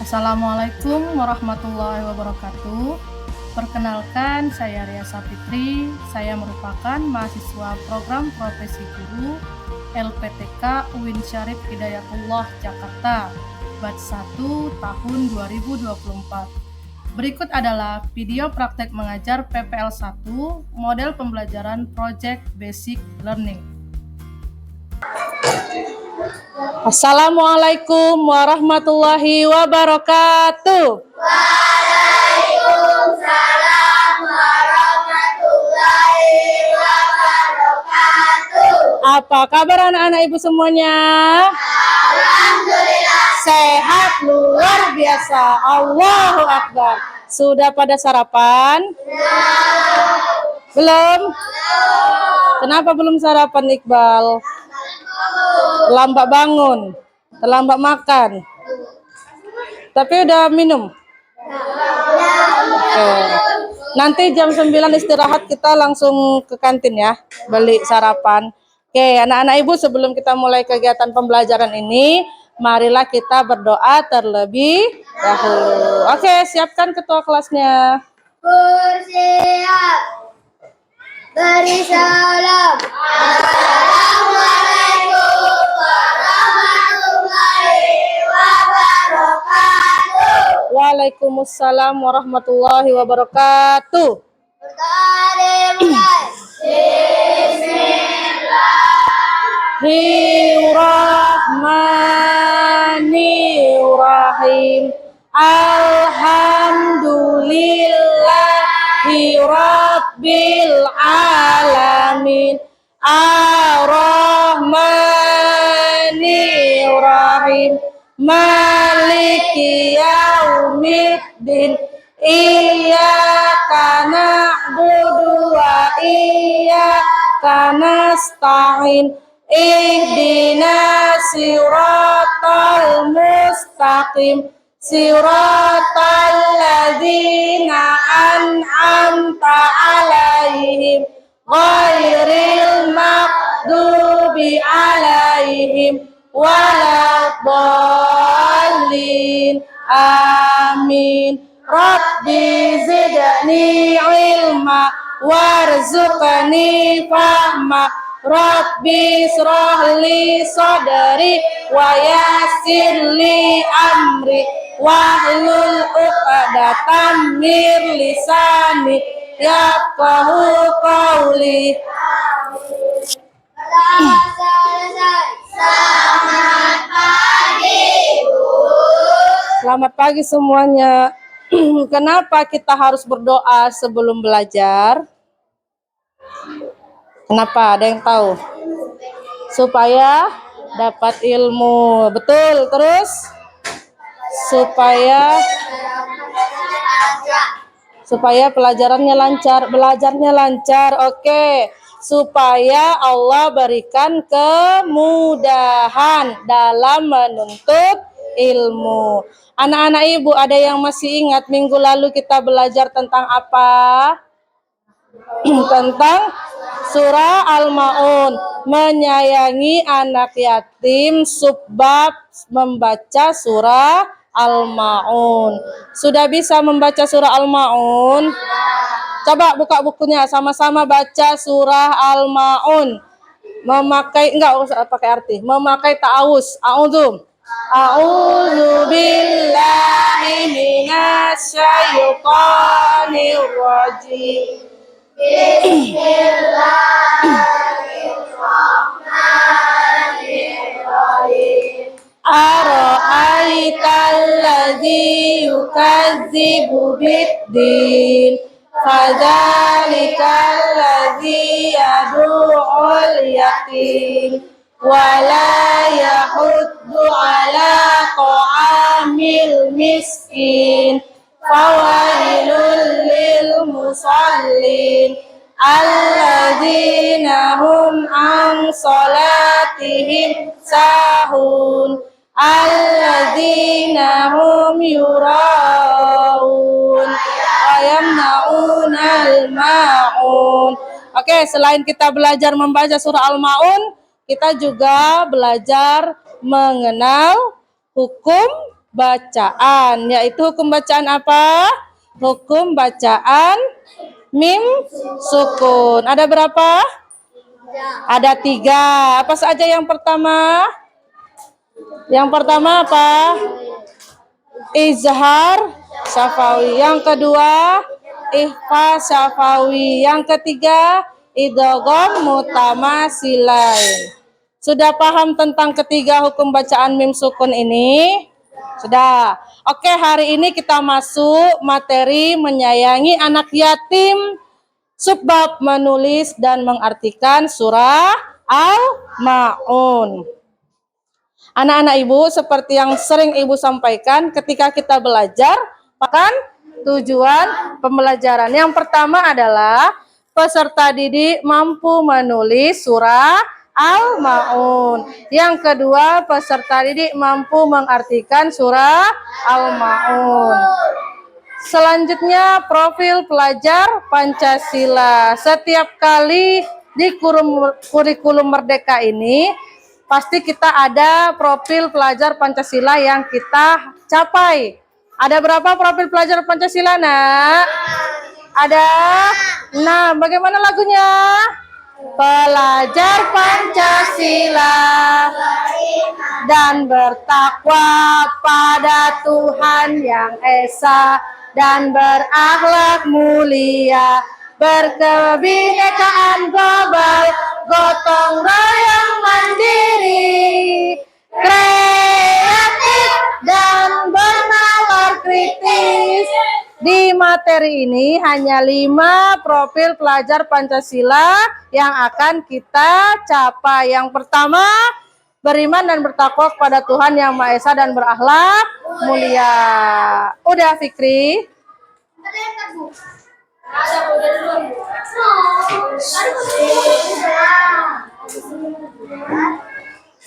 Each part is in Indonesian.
Assalamualaikum warahmatullahi wabarakatuh. Perkenalkan, saya Ria Sapitri. Saya merupakan mahasiswa program profesi guru LPTK UIN Syarif Hidayatullah Jakarta, batch 1 tahun 2024. Berikut adalah video praktek mengajar PPL 1 model pembelajaran Project Basic Learning. Assalamualaikum warahmatullahi wabarakatuh. Waalaikumsalam warahmatullahi wabarakatuh. Apa kabar anak-anak ibu semuanya? Alhamdulillah. Sehat luar biasa. Allahu Akbar. Sudah pada sarapan? Belum? Kenapa belum sarapan, Iqbal? Terlambat bangun, terlambat makan. Tapi udah minum? Oke. Nanti jam 9 istirahat kita langsung ke kantin ya, beli sarapan. Oke, anak-anak ibu, sebelum kita mulai kegiatan pembelajaran ini, marilah kita berdoa terlebih dahulu. Oke, siapkan ketua kelasnya. Bersiap. Beri salam. Assalamualaikum warahmatullahi wabarakatuh. Waalaikumsalam warahmatullahi wabarakatuh. Berdoa dimulai. Bismillahirrahmanirrahim. Alhamdulillahi rabbil alamin. Ar-Rahmanir-Rahim. Maliki yaumiddin. Iyyaka na'budu wa iyyaka nasta'in. Ihdinas siratal mustaqim. Siratal ladzina an'amta 'alaihim ghairil maghdubi 'alaihim waladdallin. Amin. Rabbi zidni ilma warzuqni fahma. Rabbi shrahli sadri wa yassir li amri wahlul 'uqdatam min lisani yafqahu qawli. Selesai. Selamat pagi, Bu. Selamat pagi semuanya. Kenapa kita harus berdoa sebelum belajar? Kenapa? Ada yang tahu? Supaya dapat ilmu. Betul. Terus? Supaya pelajarannya lancar, belajarnya lancar. Oke. Supaya Allah berikan kemudahan dalam menuntut ilmu. Anak-anak ibu, ada yang masih ingat minggu lalu kita belajar tentang apa? Tentang surah Al-Ma'un, menyayangi anak yatim, subbab membaca surah Al-Ma'un. Sudah bisa membaca surah Al-Ma'un? Coba buka bukunya, sama-sama baca surah Al-Ma'un. Memakai, enggak usah pakai arti, memakai ta'awuz. A'udzu billahi minasy syaithanir rajim. Bismillahirrahmanirrahim. Ara'aital ladzi yukadzibu biddin. Fadzalikal ladzi yad'ul yatim. Wala yahuddu ala ta'amil miskin. Fawailul lil musallin alladzina hum an salatihim sahun alladzina hum yuraun wa yamna'unal ma'un. Oke, selain kita belajar membaca surah Al-Ma'un, kita juga belajar mengenal hukum bacaan, yaitu hukum bacaan apa? Hukum bacaan mim sukun. Ada berapa? Ada 3. Apa saja yang pertama? Yang pertama apa? Izhar syafawi. Yang kedua, ikhfa syafawi. Yang ketiga, idgham mutamasilain. Sudah paham tentang ketiga hukum bacaan mim sukun ini? Sudah. Oke, hari ini kita masuk materi menyayangi anak yatim, subbab menulis dan mengartikan surah Al-Ma'un. Anak-anak ibu, seperti yang sering ibu sampaikan, ketika kita belajar, bahkan tujuan pembelajaran yang pertama adalah peserta didik mampu menulis surah Al-Ma'un. Yang kedua, peserta didik mampu mengartikan surah Al-Ma'un. Selanjutnya, profil pelajar Pancasila. Setiap kali di kurikulum Merdeka ini, pasti kita ada profil pelajar Pancasila yang kita capai. Ada berapa profil pelajar Pancasila, Nak? Ada 6. Bagaimana lagunya? Pelajar Pancasila dan bertakwa pada Tuhan Yang Esa dan berakhlak mulia, berkebinekaan global, gotong royong mandiri, kreatif dan bernalar kritis. Di materi ini hanya 5 profil pelajar Pancasila yang akan kita capai. Yang pertama, beriman dan bertakwa kepada Tuhan Yang Maha Esa dan berakhlak mulia. Udah, Fikri?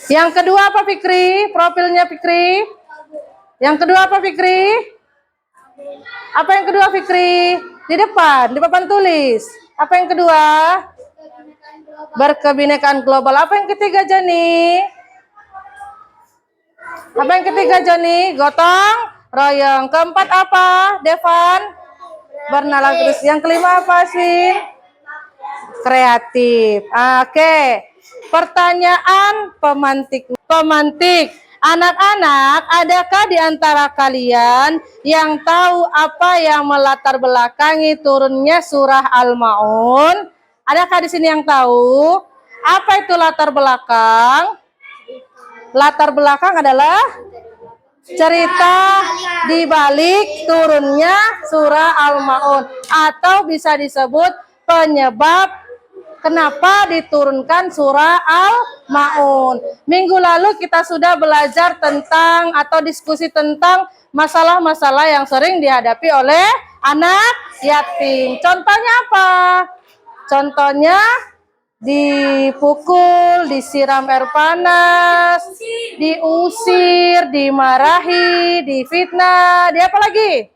Yang kedua apa, Fikri? Profilnya Fikri? Yang kedua apa, Fikri? Apa yang kedua, Fikri? Di depan, di papan tulis. Apa yang kedua? Berkebinekaan global. Apa yang ketiga, Jani? Apa yang ketiga, Jani? Gotong royong. Keempat apa, Devan? Bernalar terus. Yang kelima apa sih? Kreatif. Oke. Pertanyaan pemantik. Anak-anak, adakah di antara kalian yang tahu apa yang melatar belakangi turunnya surah Al-Ma'un? Adakah di sini yang tahu? Apa itu latar belakang? Latar belakang adalah cerita di balik turunnya surah Al-Ma'un, atau bisa disebut penyebab kenapa diturunkan surah Al-Ma'un. Minggu lalu kita sudah belajar tentang atau diskusi tentang masalah-masalah yang sering dihadapi oleh anak yatim. Contohnya apa? Contohnya dipukul, disiram air panas, diusir, dimarahi, difitnah, apa lagi?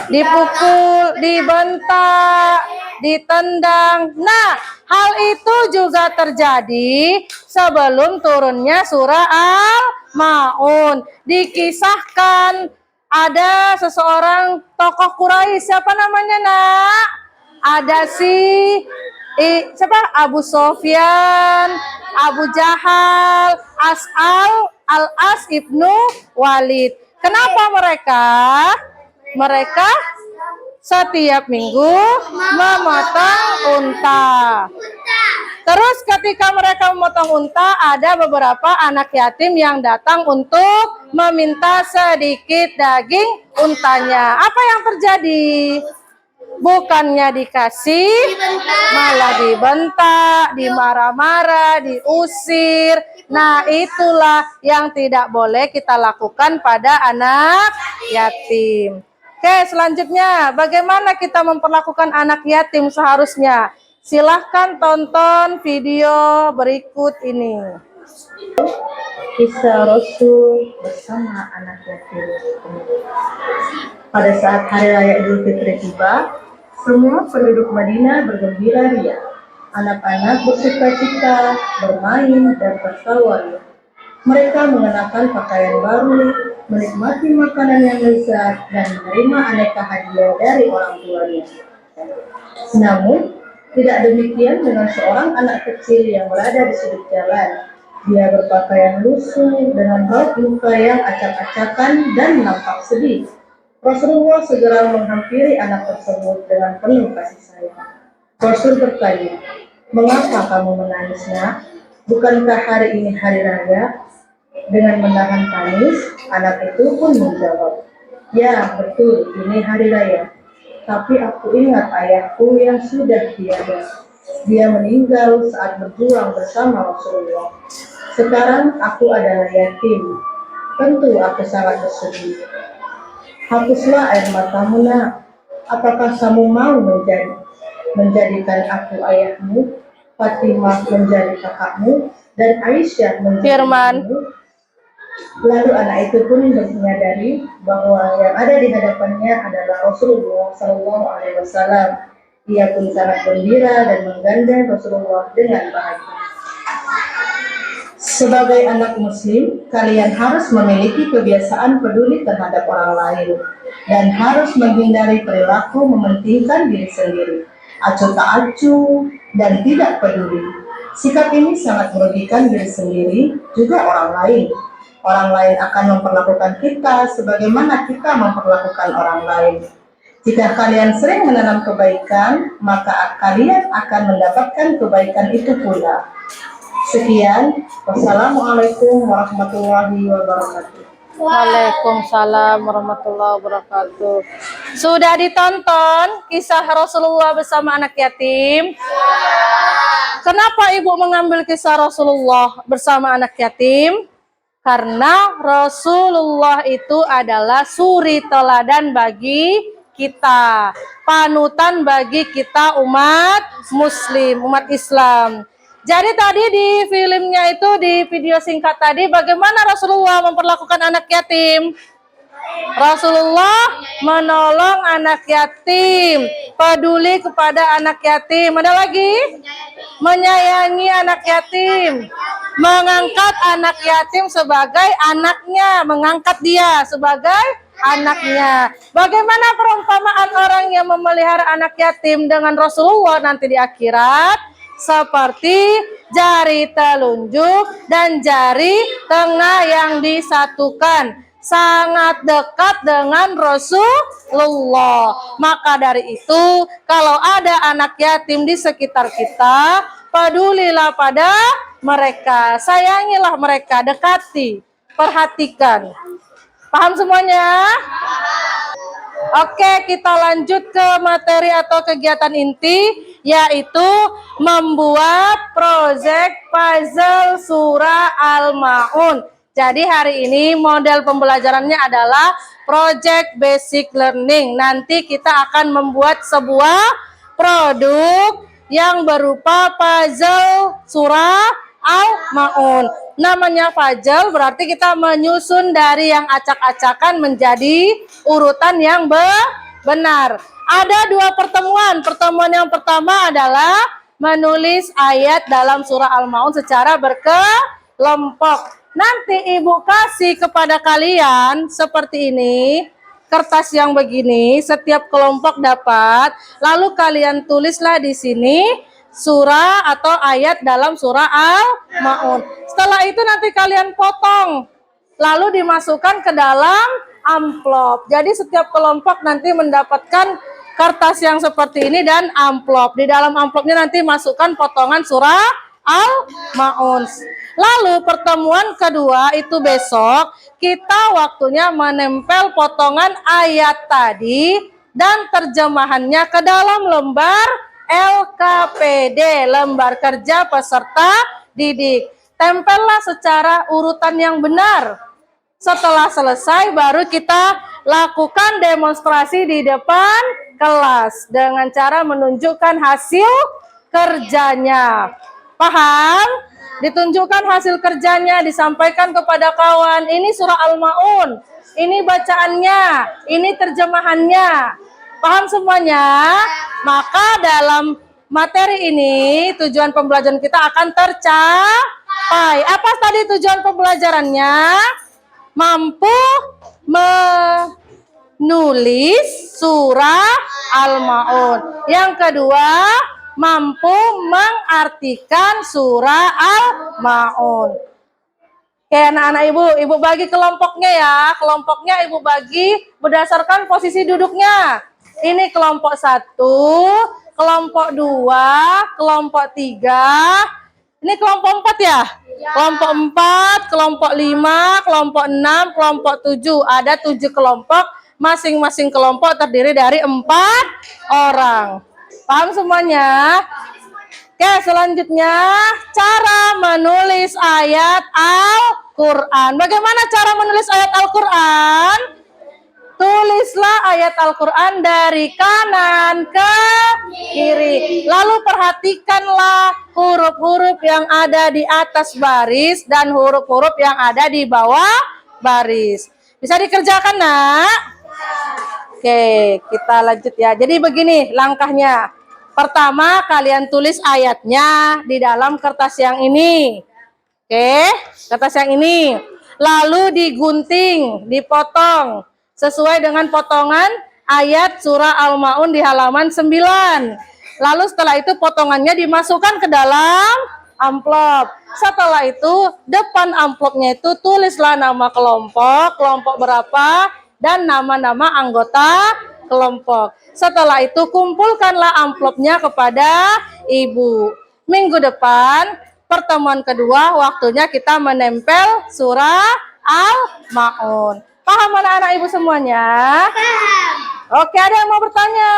Dipukul, dibentak, ditendang. Nah, hal itu juga terjadi sebelum turunnya surah Al-Ma'un. Dikisahkan ada seseorang tokoh Quraisy, siapa namanya, Nak? Ada siapa? Abu Sofyan, Abu Jahal, Al-As ibnu Walid. Kenapa mereka setiap minggu memotong unta. Terus ketika mereka memotong unta, ada beberapa anak yatim yang datang untuk meminta sedikit daging untanya. Apa yang terjadi? Bukannya dikasih, malah dibentak, dimarah-marah, diusir. Nah, itulah yang tidak boleh kita lakukan pada anak yatim. Oke, selanjutnya bagaimana kita memperlakukan anak yatim seharusnya? Silahkan tonton video berikut ini. Kisah Rasul bersama anak yatim. Pada saat hari raya Idul Fitri tiba, semua penduduk Madinah bergembira ria. Anak-anak bersukacita, bermain dan bertawa. Mereka mengenakan pakaian baru menikmati makanan yang lezat, dan menerima aneka hadiah dari orang tuanya. Namun, tidak demikian dengan seorang anak kecil yang berada di sudut jalan. Dia berpakaian lusuh dengan raut muka yang acak-acakan dan nampak sedih. Rasulullah segera menghampiri anak tersebut dengan penuh kasih sayang. Rasul bertanya, "Mengapa kamu menangis, nak? Bukankah hari ini hari raya?" Dengan menahan tangis, anak itu pun menjawab, "Ya, betul, ini hari raya. Tapi aku ingat ayahku yang sudah tiada. Dia meninggal saat berjuang bersama Rasulullah. Sekarang aku adalah yatim. Tentu aku sangat bersedih. Hapuslah air matamu, nak. Apakah kamu mau menjadikan aku ayahmu, Fatimah menjadi kakakmu, dan Aisyah menjadi Firman. ibumu?" Lalu anak itu pun menyadari bahwa yang ada di hadapannya adalah Rasulullah Shallallahu Alaihi Wasallam. Ia pun sangat gembira dan menggandeng Rasulullah dengan bahagia. Sebagai anak muslim, kalian harus memiliki kebiasaan peduli terhadap orang lain dan harus menghindari perilaku mementingkan diri sendiri, acuh tak acuh, dan tidak peduli. Sikap ini sangat merugikan diri sendiri, juga orang lain. Orang lain akan memperlakukan kita sebagaimana kita memperlakukan orang lain. Jika kalian sering menanam kebaikan, maka kalian akan mendapatkan kebaikan itu pula. Sekian, wassalamualaikum warahmatullahi wabarakatuh. Waalaikumsalam warahmatullahi wabarakatuh. Sudah ditonton kisah Rasulullah bersama anak yatim? Kenapa ibu mengambil kisah Rasulullah bersama anak yatim? Karena Rasulullah itu adalah suri teladan bagi kita, panutan bagi kita umat muslim, umat Islam. Jadi tadi di filmnya itu, di video singkat tadi, bagaimana Rasulullah memperlakukan anak yatim? Rasulullah menolong anak yatim, peduli kepada anak yatim. Ada lagi? Menyayangi anak yatim, mengangkat anak yatim sebagai anaknya, mengangkat dia sebagai anaknya. Bagaimana perumpamaan orang yang memelihara anak yatim dengan Rasulullah nanti di akhirat? Seperti jari telunjuk dan jari tengah yang disatukan, sangat dekat dengan Rasulullah. Maka dari itu, kalau ada anak yatim di sekitar kita, pedulilah pada mereka, sayangilah mereka, dekati, perhatikan. Paham semuanya? Oke, kita lanjut ke materi atau kegiatan inti, yaitu membuat proyek puzzle surah Al-Ma'un. Jadi hari ini model pembelajarannya adalah project basic learning. Nanti kita akan membuat sebuah produk yang berupa puzzle surah Al-Ma'un. Namanya puzzle berarti kita menyusun dari yang acak-acakan menjadi urutan yang benar. Ada dua pertemuan. Pertemuan yang pertama adalah menulis ayat dalam surah Al-Ma'un secara berkelompok. Nanti ibu kasih kepada kalian seperti ini, kertas yang begini, setiap kelompok dapat. Lalu kalian tulislah di sini surah atau ayat dalam surah Al-Ma'un. Setelah itu nanti kalian potong, lalu dimasukkan ke dalam amplop. Jadi setiap kelompok nanti mendapatkan kertas yang seperti ini dan amplop. Di dalam amplopnya nanti masukkan potongan surah Al-Ma'un. Lalu pertemuan kedua itu besok, kita waktunya menempel potongan ayat tadi dan terjemahannya ke dalam lembar LKPD, lembar kerja peserta didik. Tempellah secara urutan yang benar. Setelah selesai baru kita lakukan demonstrasi di depan kelas dengan cara menunjukkan hasil kerjanya. Paham? Ditunjukkan hasil kerjanya, disampaikan kepada kawan. Ini surah Al-Ma'un, ini bacaannya, ini terjemahannya. Paham semuanya? Maka dalam materi ini tujuan pembelajaran kita akan tercapai. Apa tadi tujuan pembelajarannya? mampu menulis surah Al-Maun. Yang kedua, mampu mengartikan surah Al-Maun. Oke, anak-anak ibu bagi kelompoknya ya. Kelompoknya ibu bagi berdasarkan posisi duduknya. Ini kelompok 1, kelompok 2, kelompok 3. Ini kelompok 4 ya? Kelompok 4, kelompok 5, kelompok 6, kelompok 7. Ada 7 kelompok. Masing-masing kelompok terdiri dari 4 orang. Paham semuanya? Oke, selanjutnya cara menulis ayat Al-Quran. Bagaimana cara menulis ayat Al-Quran? Tulislah ayat Al-Quran dari kanan ke kiri. Lalu perhatikanlah huruf-huruf yang ada di atas baris dan huruf-huruf yang ada di bawah baris. Bisa dikerjakan, Nak? Oke, kita lanjut ya. Jadi begini langkahnya. Pertama, kalian tulis ayatnya di dalam kertas yang ini. Oke, kertas yang ini. Lalu digunting, dipotong sesuai dengan potongan ayat surah Al-Maun di halaman 9. Lalu setelah itu potongannya dimasukkan ke dalam amplop. Setelah itu depan amplopnya itu tulislah nama kelompok, kelompok berapa, dan nama-nama anggota kelompok. Setelah itu kumpulkanlah amplopnya kepada ibu. Minggu depan, pertemuan kedua, waktunya kita menempel surah Al-Maun. Paham anak-anak ibu semuanya? Paham. Oke, ada yang mau bertanya?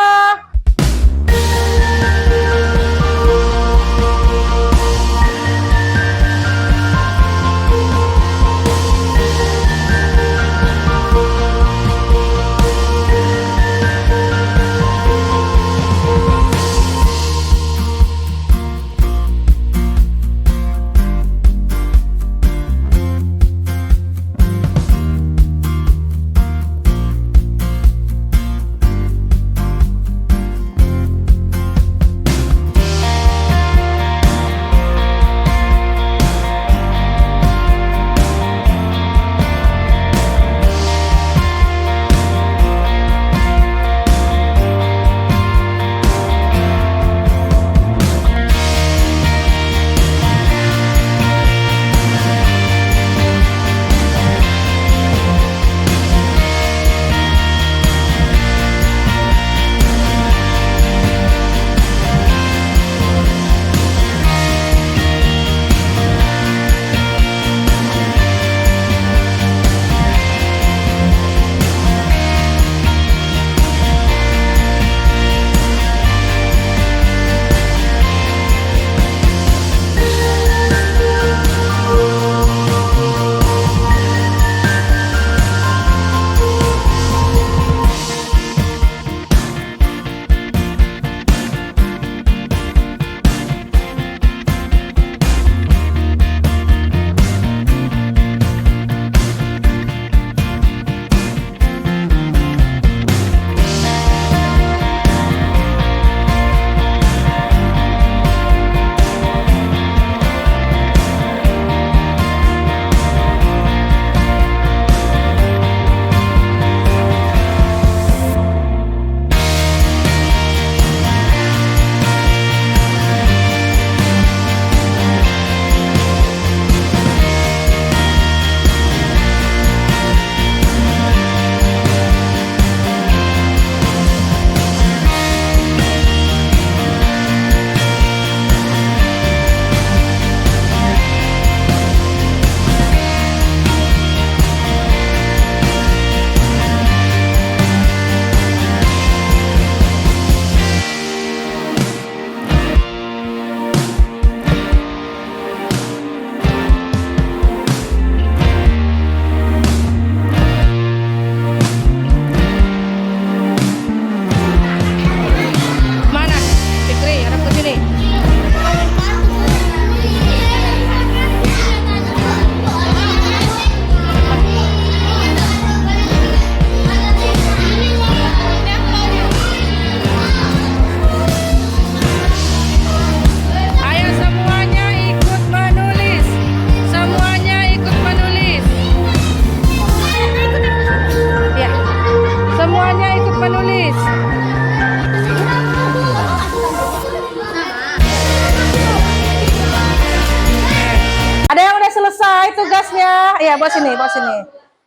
ya, bawa sini, bawa sini.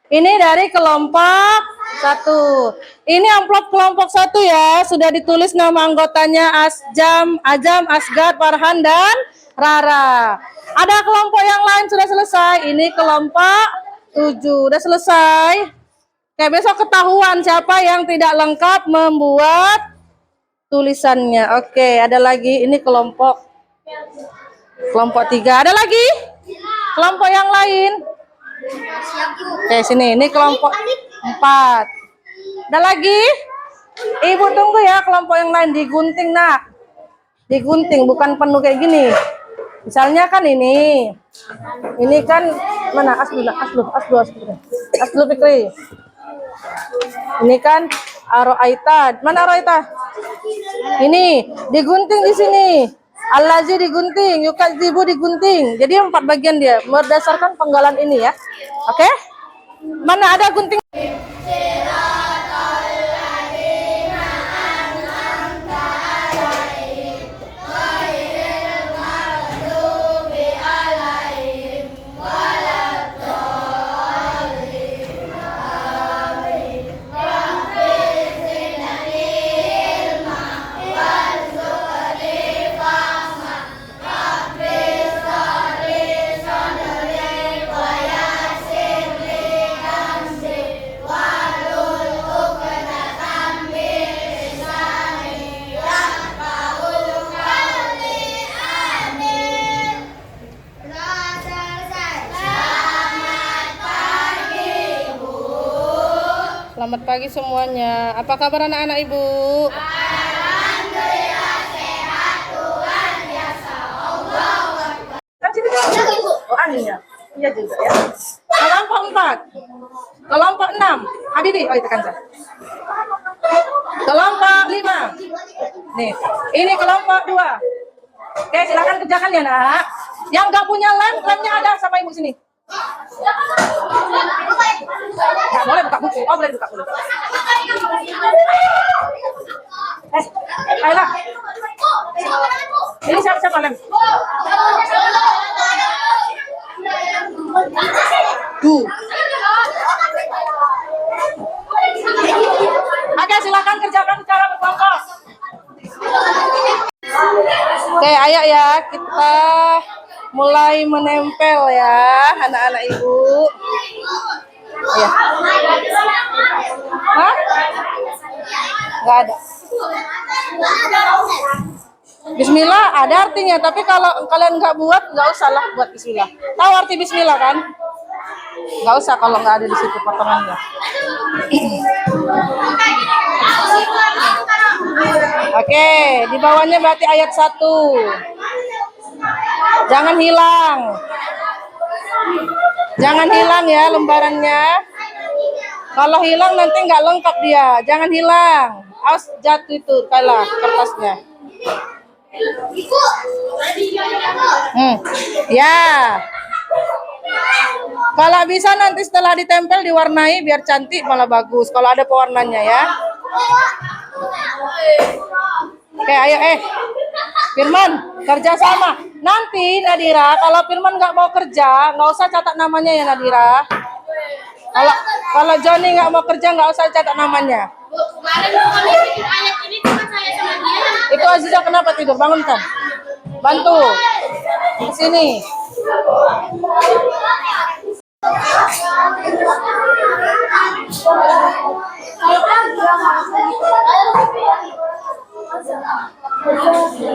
Ini dari kelompok 1. Ini amplop kelompok 1 ya. Sudah ditulis nama anggotanya Ajam, Asgard, Farhan, dan Rara. Ada kelompok yang lain sudah selesai. Ini kelompok 7 udah selesai. Oke, besok ketahuan siapa yang tidak lengkap membuat tulisannya. Oke, ada lagi. Ini kelompok 3. Ada lagi? Kelompok yang lain? Oke, sini. Ini kelompok 4. Ada lagi? Ibu tunggu ya, kelompok yang lain digunting, Nak. Digunting, bukan penuh kayak gini. Misalnya kan ini kan mana aslu Fikri. Ini kan Aroaita. Mana Aroaita? Ini digunting di sini. Al-Lazi digunting, Yukadzibu digunting. Jadi 4 bagian dia berdasarkan penggalan ini ya. Oke? Mana ada gunting? Selamat pagi semuanya. Apa kabar anak-anak Ibu? Alhamdulillah sehat, Tuhan biasa. Allah. Kan sini oh, ya. Iya juga ya. Kelompok 4. Kelompok 6. Habibi, oh itu kan saya. Kelompok 5. Nih, ini kelompok 2. Oke, silakan kerjakan ya, Nak. Yang nggak punya lemnya ada sama Ibu sini. Nggak boleh buka buku. Oh, boleh buka buku. Ayolah. Ini siapa lem? Tuh. Oke, silakan kerjakan secara berkelompok. Oke, ayo ya, kita mulai menempel ya, anak-anak Ibu. Ya. Hah? Nggak ada. Bismillah ada artinya, tapi kalau kalian nggak buat, nggak usah lah buat Bismillah. Tahu arti Bismillah kan? Nggak usah kalau nggak ada di situ potongannya. Oke, di bawahnya berarti ayat 1. Jangan hilang. Jangan hilang ya lembarannya. Kalau hilang nanti nggak lengkap dia. Jangan hilang. Awas jatuh itu kalah kertasnya. Ya. Kalau bisa nanti setelah ditempel diwarnai biar cantik malah bagus. Kalau ada pewarnanya ya. Oke, ayo Firman, kerja sama. Nanti Nadira, kalau Firman nggak mau kerja, nggak usah catat namanya ya Nadira. Kalau Joni nggak mau kerja, nggak usah catat namanya. Ayat ini cuma saya sama dia. Itu Aziza kenapa tidur? Bangunkan. Bantu. Ke sini.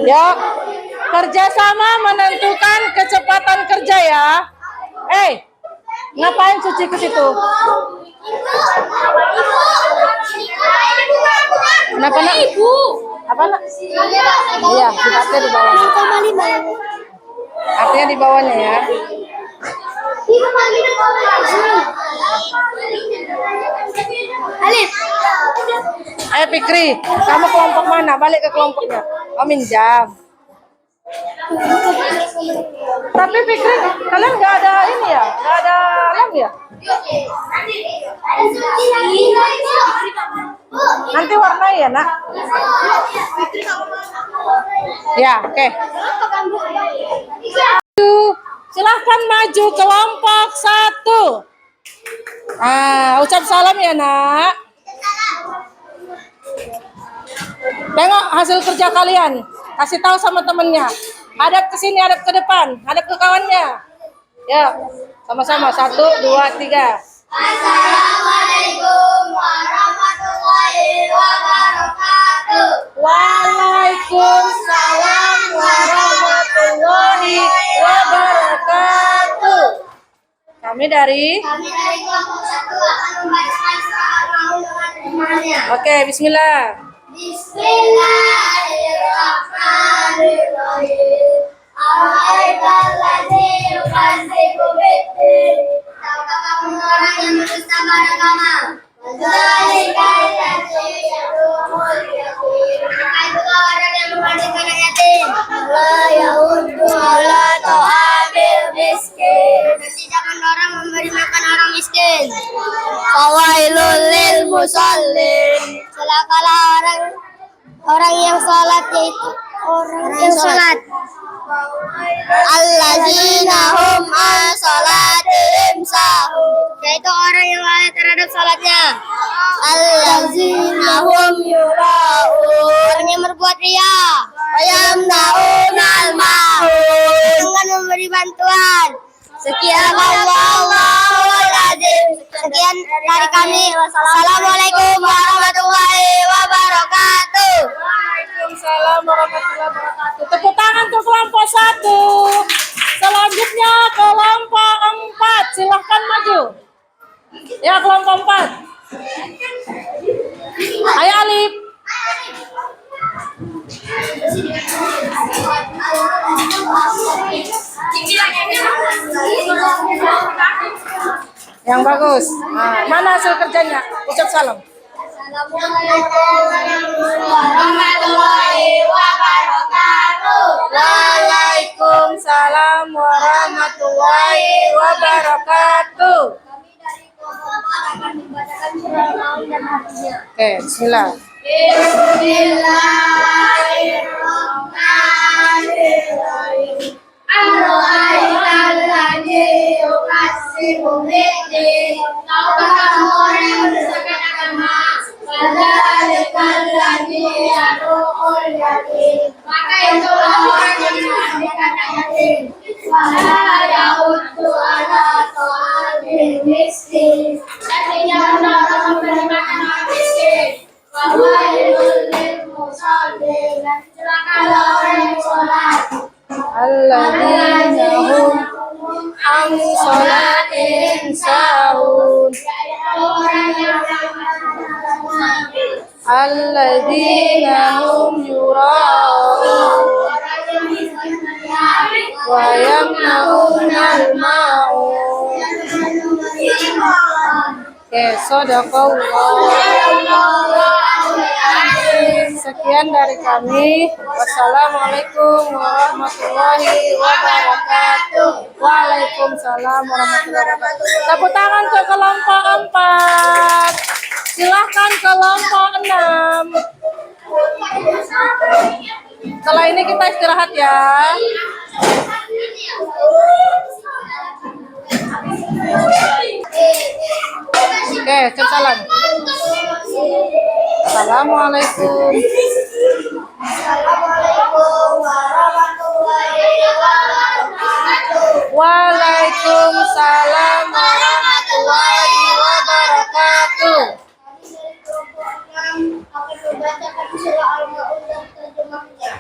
Ya, kerjasama menentukan kecepatan kerja ya. Ngapain cuci ke situ? Kenapa nak? Ibu. Apa nak? Iya, artinya di bawahnya. Artinya di bawahnya ya. Alif. Ayo Fikri, kamu kelompok mana? Balik ke kelompoknya. Oh, minjam. Tapi Fikri, kalian nggak ada ini ya? Nggak ada lem ya? Nanti warnai ya, Nak? Ya, oke. Silahkan maju kelompok 1. Ucap salam ya nak. Tengok hasil kerja kalian. Kasih tahu sama temennya. Hadap ke sini, hadap ke depan, hadap ke kawannya. Ya, sama-sama. 1, 2, 3. Assalamualaikum warahmatullahi wabarakatuh. Waalaikumsalam warahmatullahi wabarakatuh. Kami dari Kelompok 1 akan membacakan surah Al-Maun dengan rimanya. Oke, bismillah. Bismillahirrahmanirrahim. Ara'aital-ladzi yukadzibu bid-din. Tahukah kamu orang yang berdusta pada agama? Dzalikal ladzi yad'ul yatim. Maka itulah orang yang membandingkan anak yatim. La yahuddu ala ta'amil miskin. Dan tidak mendorong memberi makan orang miskin. Fawailul lil musallin. Celakalah orang yang sholat, yaitu orang yang sholat. Alladzina hum an sholatihim sahun. Yaitu orang yang lalai terhadap sholatnya. Alladzina hum yura'un. Orang yang berbuat ria. Wayamna'unal ma'un. Dengan memberi bantuan. Sekian Allahul azim. Sekian dari kami. Assalamualaikum warahmatullahi wabarakatuh. Waalaikumsalam warahmatullahi wabarakatuh. Tepuk tangan untuk kelompok 1. Selanjutnya kelompok 4. Silahkan maju. Ya, kelompok 4. Ayo Alif. Yang bagus. Mana hasil kerjanya? Ucap salam. Warahmatullahi wabarakatuh. Waalaikumsalam warahmatullahi wabarakatuh. Kami dari kelompok 4 akan membacakan surah Al-Maun dan hadisnya. Oke, bismillah. Bismillahirrahmanirrahim. Ara'aital-ladzi yukadzibu bid-din. Tahukah kamu orang yang berdasarkan agama? Wadzalikal ladzi yad'ul yatim. Maka itulah orang yang membandingkan anak yatim. Wala yahuddu ala ta'amil miskin. Dan tidak mendorong memberi makan orang miskin. Wawailul lil musallin. Dan celakalah orang yang sholat. Alladzina hum an sholatihim sahun. Alladzina hum yura'un wa yamna'unal ma'un. Oke, shadaqallah. Sekian dari kami. Wassalamualaikum warahmatullahi wabarakatuh. Waalaikumsalam warahmatullahi wabarakatuh. Tepuk tangan ke kelompok 4. Silahkan kelompok 6. Setelah ini kita istirahat ya. Oke, ucap salam. Assalamualaikum. Assalamualaikum warahmatullahi wabarakatuh. Waalaikumsalam warahmatullahi wabarakatuh. Kami akan membacakan surah Al-Maun dan terjemahnya.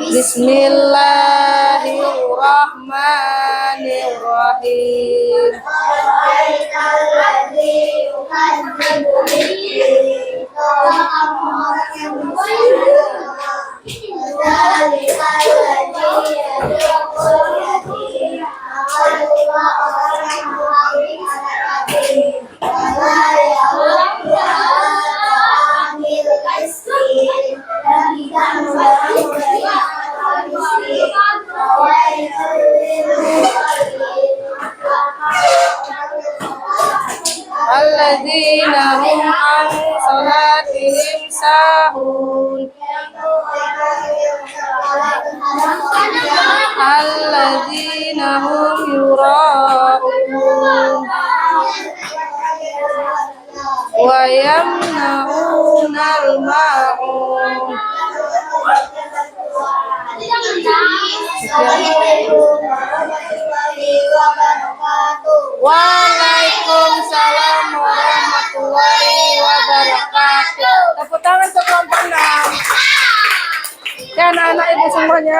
Bismillahirrahmanirrahim. Ara'aital ladzi yukadzibu bid-din. Tahukah kamu orang yang berdusta? Dzalikal ladzi yad'ul yatim. Itulah orang yang membandingkan anak yatim. Wala yahuddu ala ta'amil miskin. Dan tidak mendorong memberi makan orang miskin. Fawailul lil musallin. Alladzina hum an sholatihim sahun. alladzina hum yura'un wa yamna'unal ma'un. Waalaikumsalam warahmatullahi wabarakatuh. Tepuk tangan untuk kelompok 6. Ya anak-anak ibu semuanya.